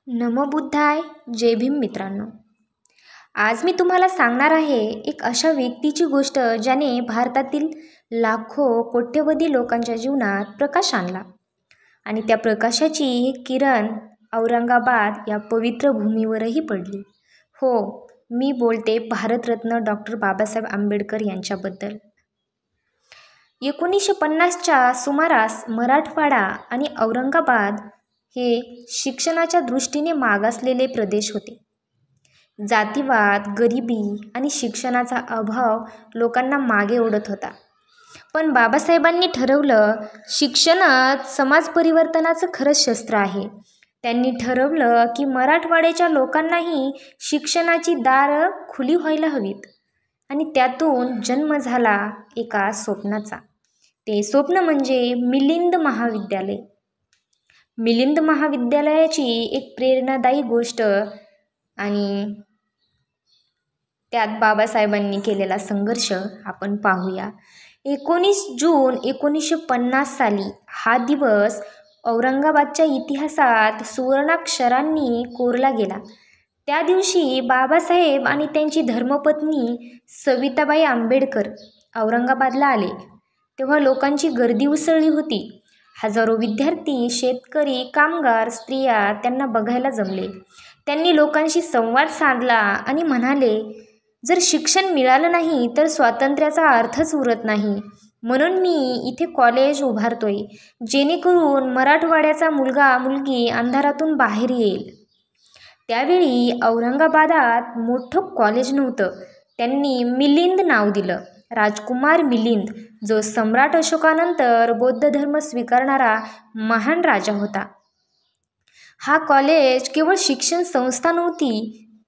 नमो बुद्धाय. जय भीम मित्रांनो. आज मी तुम्हाला सांगणार आहे एक अशा व्यक्तीची गोष्ट ज्याने भारतातील लाखो कोट्यवधी लोकांच्या जीवनात प्रकाश आणला आणि त्या प्रकाशाची किरण औरंगाबाद या पवित्र भूमीवरही पडली. हो, मी बोलते भारतरत्न डॉक्टर बाबासाहेब आंबेडकर यांच्याबद्दल. 1950च्या सुमारास मराठवाडा आणि औरंगाबाद हे शिक्षणाच्या दृष्टीने मागासलेले प्रदेश होते. जातीवाद, गरिबी आणि शिक्षणाचा अभाव लोकांना मागे ओढत होता. पण बाबासाहेबांनी ठरवलं, शिक्षणच समाज परिवर्तनाचं खरं शस्त्र आहे. त्यांनी ठरवलं की मराठवाड्याच्या लोकांनाही शिक्षणाची दारं खुली व्हायला हवीत आणि त्यातून जन्म झाला एका स्वप्नाचा. ते स्वप्न म्हणजे मिलिंद महाविद्यालय. मिलिंद महाविद्यालयाची एक प्रेरणादायी गोष्ट आणि त्यात बाबासाहेबांनी केलेला संघर्ष आपण पाहूया. 19 जून 1950 साली हा दिवस औरंगाबादच्या इतिहासात सुवर्णाक्षरांनी कोरला गेला. त्या दिवशी बाबासाहेब आणि त्यांची धर्मपत्नी सविताबाई आंबेडकर औरंगाबादला आले. तेव्हा लोकांची गर्दी उसळली होती. हजारो विद्यार्थी, शेतकरी, कामगार, स्त्रिया त्यांना बघायला जमले. त्यांनी लोकांशी संवाद साधला आणि म्हणाले, जर शिक्षण मिळालं नाही तर स्वातंत्र्याचा अर्थच उरत नाही. म्हणून मी इथे कॉलेज उभारतोय, जेणेकरून मराठवाड्याचा मुलगा मुलगी अंधारातून बाहेर येईल. त्यावेळी औरंगाबादात मोठं कॉलेज नव्हतं. त्यांनी मिलिंद नाव दिलं. राजकुमार मिलिंद, जो सम्राट अशोकानंतर बौद्ध धर्म स्वीकारणारा महान राजा होता. हा कॉलेज केवळ शिक्षण संस्था नव्हती,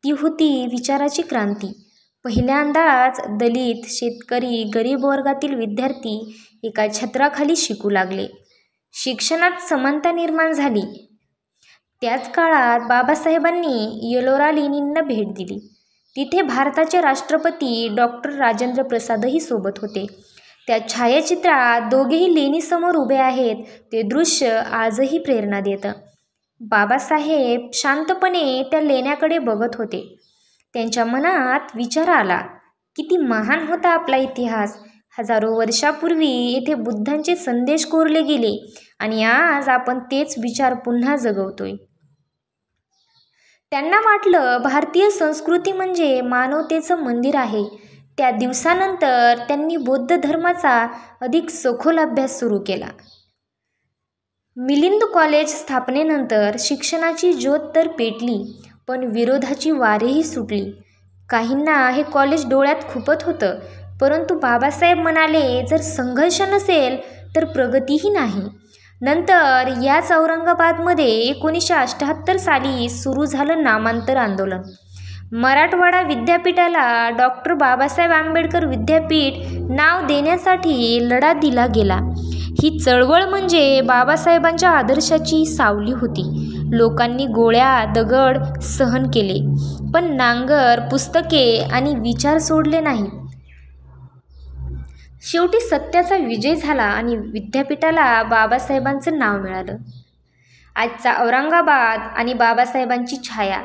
ती होती विचाराची क्रांती. पहिल्यांदाच दलित, शेतकरी, गरीब वर्गातील विद्यार्थी एका छत्राखाली शिकू लागले. शिक्षणात समानता निर्माण झाली. त्याच काळात बाबासाहेबांनी एलोरा लेणींना भेट दिली. तिथे भारताचे राष्ट्रपती डॉक्टर राजेंद्र प्रसादही सोबत होते. त्या छायाचित्रात दोघेही लेणीसमोर उभे आहेत. ते दृश्य आजही प्रेरणा देतं. बाबासाहेब शांतपणे त्या लेण्याकडे बघत होते. त्यांच्या मनात विचार आला, किती महान होता आपला इतिहास. हजारो वर्षापूर्वी येथे बुद्धांचे संदेश कोरले गेले आणि आज आपण तेच विचार पुन्हा जगवतोय. त्यांना वाटलं, भारतीय संस्कृती म्हणजे मानवतेचं मंदिर आहे. त्या दिवसानंतर त्यांनी बौद्ध धर्माचा अधिक सखोल अभ्यास सुरू केला. मिलिंद कॉलेज स्थापनेनंतर शिक्षणाची ज्योत तर पेटली, पण विरोधाची वारेही सुटली. काहींना हे कॉलेज डोळ्यात खुपत होतं, परंतु बाबासाहेब म्हणाले, जर संघर्ष नसेल तर प्रगतीही नाही. नंतर याच औरंगाबादमध्ये 1978 साली सुरू झालं नामांतर आंदोलन. मराठवाडा विद्यापीठाला डॉक्टर बाबासाहेब आंबेडकर विद्यापीठ नाव देण्यासाठी लढा दिला गेला. ही चळवळ म्हणजे बाबासाहेबांच्या आदर्शाची सावली होती. लोकांनी गोळ्या, दगड सहन केले, पण नांगर, पुस्तके आणि विचार सोडले नाहीत. शेवटी सत्याचा विजय झाला आणि विद्यापीठाला बाबासाहेबांचं नाव मिळालं. आजचा औरंगाबाद आणि बाबासाहेबांची छाया.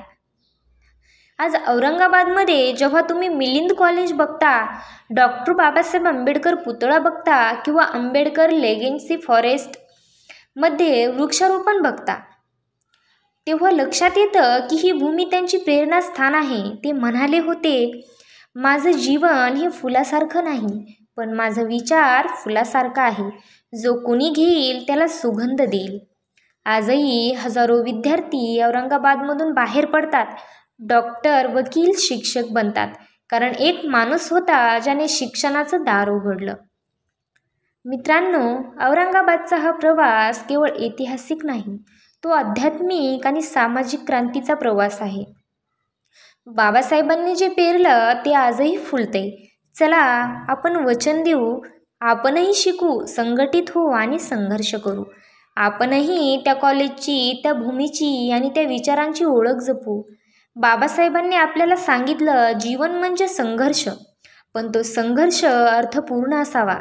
आज औरंगाबादमध्ये जेव्हा तुम्ही मिलिंद कॉलेज बघता, डॉक्टर बाबासाहेब आंबेडकर पुतळा बघता किंवा आंबेडकर लेगेसी फॉरेस्टमध्ये वृक्षारोपण बघता, तेव्हा लक्षात येतं की ही भूमी त्यांची प्रेरणास्थान आहे. ते म्हणाले होते, माझं जीवन हे फुलासारखं नाही, पण माझा विचार फुलासारखा आहे. जो कोणी घेईल त्याला सुगंध देईल. आजही हजारो विद्यार्थी औरंगाबादमधून बाहेर पडतात. डॉक्टर, वकील, शिक्षक बनतात, कारण एक माणूस होता ज्याने शिक्षणाचं दार उघडलं. मित्रांनो, औरंगाबादचा हा प्रवास केवळ ऐतिहासिक नाही, तो आध्यात्मिक आणि सामाजिक क्रांतीचा प्रवास आहे. बाबासाहेबांनी जे पेरलं ते आजही फुलतंय. चला, आपण वचन देऊ, आपणही शिकू, संघटित होऊ आणि संघर्ष करू. आपणही त्या कॉलेजची, त्या भूमीची आणि त्या विचारांची ओळख जपू. बाबासाहेबांनी आपल्याला सांगितलं, जीवन म्हणजे संघर्ष, पण तो संघर्ष अर्थपूर्ण असावा.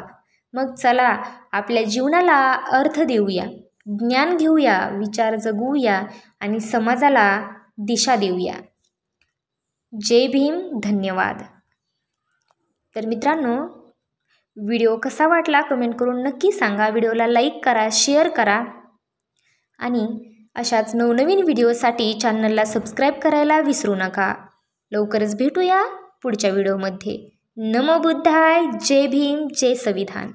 मग चला, आपल्या जीवनाला अर्थ देऊया. ज्ञान घेऊया, विचार जगवूया आणि समाजाला दिशा देऊया. जय भीम. धन्यवाद. तर मित्रांनो, व्हिडिओ कसा वाटला कमेंट करून नक्की सांगा. व्हिडिओला लाईक करा, शेअर करा आणि अशाच नवनवीन व्हिडिओसाठी चॅनलला सबस्क्राईब करायला विसरू नका. लवकरच भेटूया पुढच्या व्हिडिओमध्ये. नमो बुद्धाय. जय भीम. जय संविधान.